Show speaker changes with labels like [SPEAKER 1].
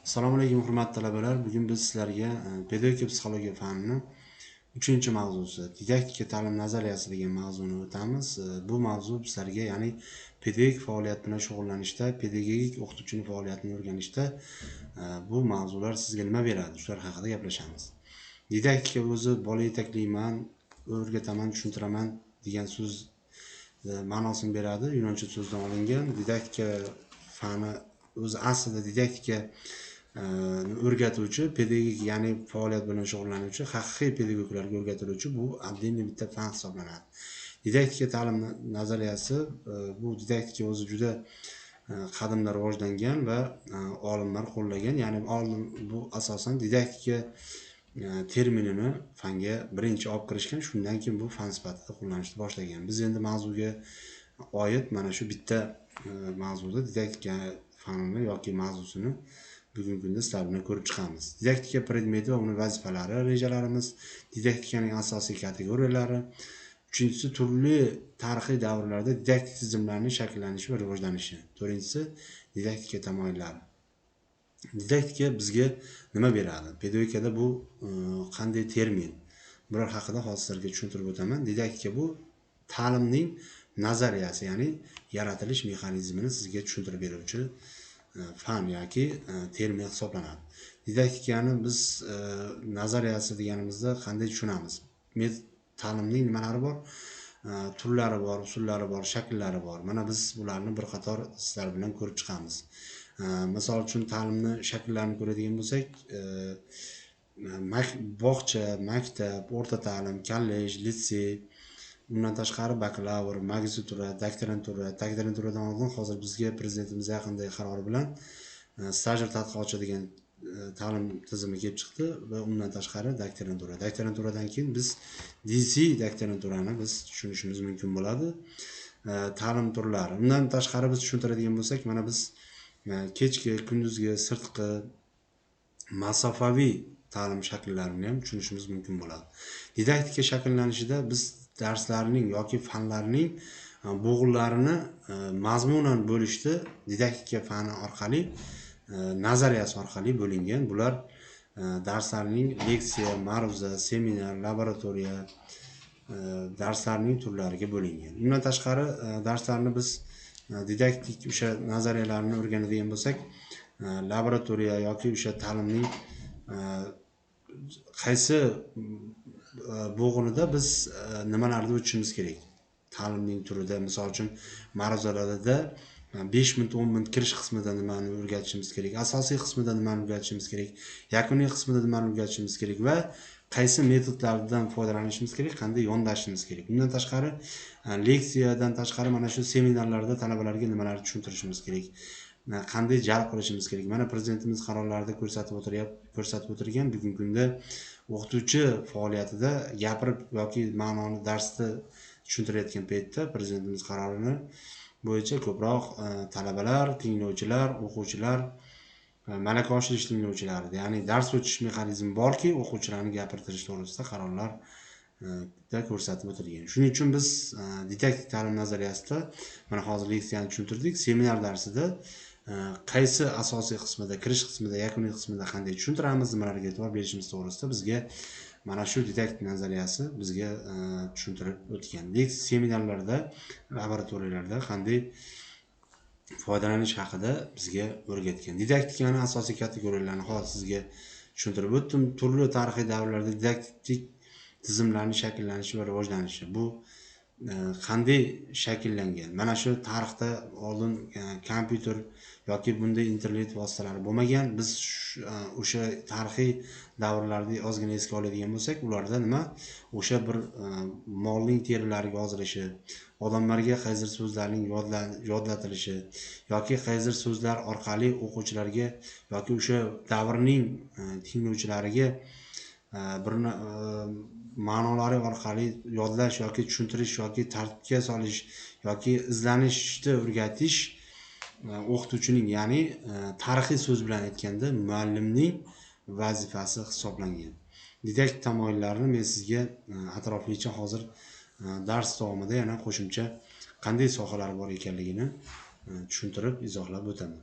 [SPEAKER 1] Assalomu alaykum hurmatli talabalar. Bugun biz sizlarga pedagogika psixologiya fanining 3-mavzusi didaktika ta'lim nazariyasi degan mavzuni o'tamiz. Bu mavzu bizlarga, ya'ni pedagogik faoliyat bilan shug'ullanishda, pedagogik o'qituvchining faoliyatini o'rganishda bu mavzular sizga nima beradi? Shular haqida gaplashamiz. Didaktika o'zi bola yetaklayman, o'rgataman, tushuntiraman degan so'z ma'nosini beradi. Yunoncha so'zdan olingan. Didaktika fani o'zi aslida didaktika o'rgatuvchi, pedagogik, ya'ni faoliyat bilan shug'ullanuvchi, haqiqiy pedagoglarga o'rgatiluvchi bu отдельный bitta fan hisoblanadi. Didaktika ta'lim nazariyasi bu didaktika o'zi juda qadimda rivojlangan va olimlar qo'llagan, ya'ni olim bu asosan didaktika terminini fanga birinchi olib kirishgan, shundan keyin bu fan sifatida qo'llanishni boshlagan. Biz endi mavzuga oid mana shu bitta mavzuda didaktika fanini yoki mavzusini bugungi kunda sizlar bilan ko'rib chiqamiz. Didaktika predmeti va uning vazifalari, rejalarimiz, didaktikaning asosiy kategoriyalari, uchinchisi turli tarixiy davrlarda didaktik tizimlarning shakllanishi va rivojlanishi, to'rtinchisi didaktika tamoyillari. Didaktika bizga nima beradi? Pedagogikada bu qanday termin? Bular haqida hozir sizlarga tushuntirib o'taman. Didaktika bu ta'limning nazariyasi, ya'ni yaratilish mexanizmini sizga tushuntirib beruvchi fan yoki termin hisoblanadi. Didaktikani biz nazariyasi deganimizda qanday tushunamiz? Ta'limning nimalari bor? Turlari bor, usullari bor, shakllari bor. Mana biz bularni bir qator sizlar bilan ko'rib chiqamiz. Misol uchun ta'limni shakllarini ko'radigan bo'lsak, bog'cha, maktab, o'rta ta'lim, kollej, litsey, undan tashqari bakalavr, magistratura, doktoranturadan oldin hozir bizga prezidentimiz yaqindagi qarori bilan stajyer tadqiqotchi degan ta'lim tizimi kelib chiqdi va undan tashqari doktorantura. Doktoranturadan keyin biz DC doktoranturani biz tushunishimiz mumkin bo'ladi. Ta'lim turlari. Undan tashqari biz tushuntiradigan bo'lsak, mana biz kechki, kunduzgi, sirtqi, masofaviy ta'lim shakllarini ham tushunishimiz mumkin bo'ladi. Didaktika shakllanishida biz darslarning yoki fanlarning bo'g'inlarini mazmunan bo'lishda didaktika fani orqali, nazariyasi orqali bo'lingan. Bular darslarning leksiya, ma'ruza, seminar, laboratoriya darslarning turlariga bo'lingan. Undan tashqari darslarni biz didaktik o'sha nazariyalarni o'rganadigan bo'lsak, laboratoriya yoki o'sha ta'limning qaysi bo'g'inida biz nimalarni o'tishimiz kerak? Ta'limning turida, misol uchun ma'ruzalarda 5 minut, 10 minut kirish qismida nimani o'rgatishimiz kerak? Asosiy qismida nimani o'rgatishimiz kerak? Yakuniy qismida nimani o'rgatishimiz kerak va qaysi metodlardan foydalanishimiz kerak, qanday yondashishimiz kerak? Bundan tashqari leksiyadan tashqari mana shu seminarlarda talabalarga nimalarni tushuntirishimiz kerak? Qanday jalb qilishimiz kerak? Mana prezidentimiz qarorlarida ko'rsatib o'tirgan, bugungi kunda o'qituvchi faoliyatida gapirib yoki ma'noni darsda tushuntirayotgan paytda prezidentimiz qarorini bo'yicha ko'proq talabalar, tinglovchilar, o'quvchilar, malaka oshirish tinglovchilari, ya'ni dars o'tish mexanizmi borki, o'quvchilarni gapirtirish to'g'risida qarorlarda ko'rsatib o'tilgan. Shuning uchun biz didaktik ta'lim nazariyasida mana hozir leksiyani tushuntirdik. Seminar darsida qaysi asosiy qismida, kirish qismida, yakuniy qismida qanday tushuntiramiz, nimalarga e'tibor berishimiz to'g'risida bizga mana shu didaktik nazariyasi bizga tushuntirib o'tgan. Seminarlarda, laboratoriyalarda qanday foydalanish haqida bizga o'rgatgan. Didaktikani asosiy kategoriyalarini hozir sizga tushuntirib o'tdim. Turli tarixiy davrlarda didaktik tizimlarning shakllanishi va rivojlanishi bu qanday shakllangan? Mana shu tarixda oldin kompyuter yoki bunday internet vositalari bo'lmagan. Biz o'sha tarixiy davrlarni ozgina esga oladigan bo'lsak, ularda nima? O'sha bir molning terilariga yozilishi, odamlarga qaysidir so'zlarning yodlatilishi yoki qaysidir so'zlar orqali o'quvchilarga yoki o'sha davrning tinglovchilariga bir ma'nolari orqali yodlash yoki tushuntirish yoki tartibga solish yoki izlanishni o'rgatish o'qituvchining, ya'ni tarixiy so'z bilan aytganda muallimning vazifasi hisoblangan. Didaktik tamoyillarini men sizga atroflicha hozir dars davomida yana qo'shimcha qanday sohalar bor ekanligini tushuntirib, izohlab o'taman.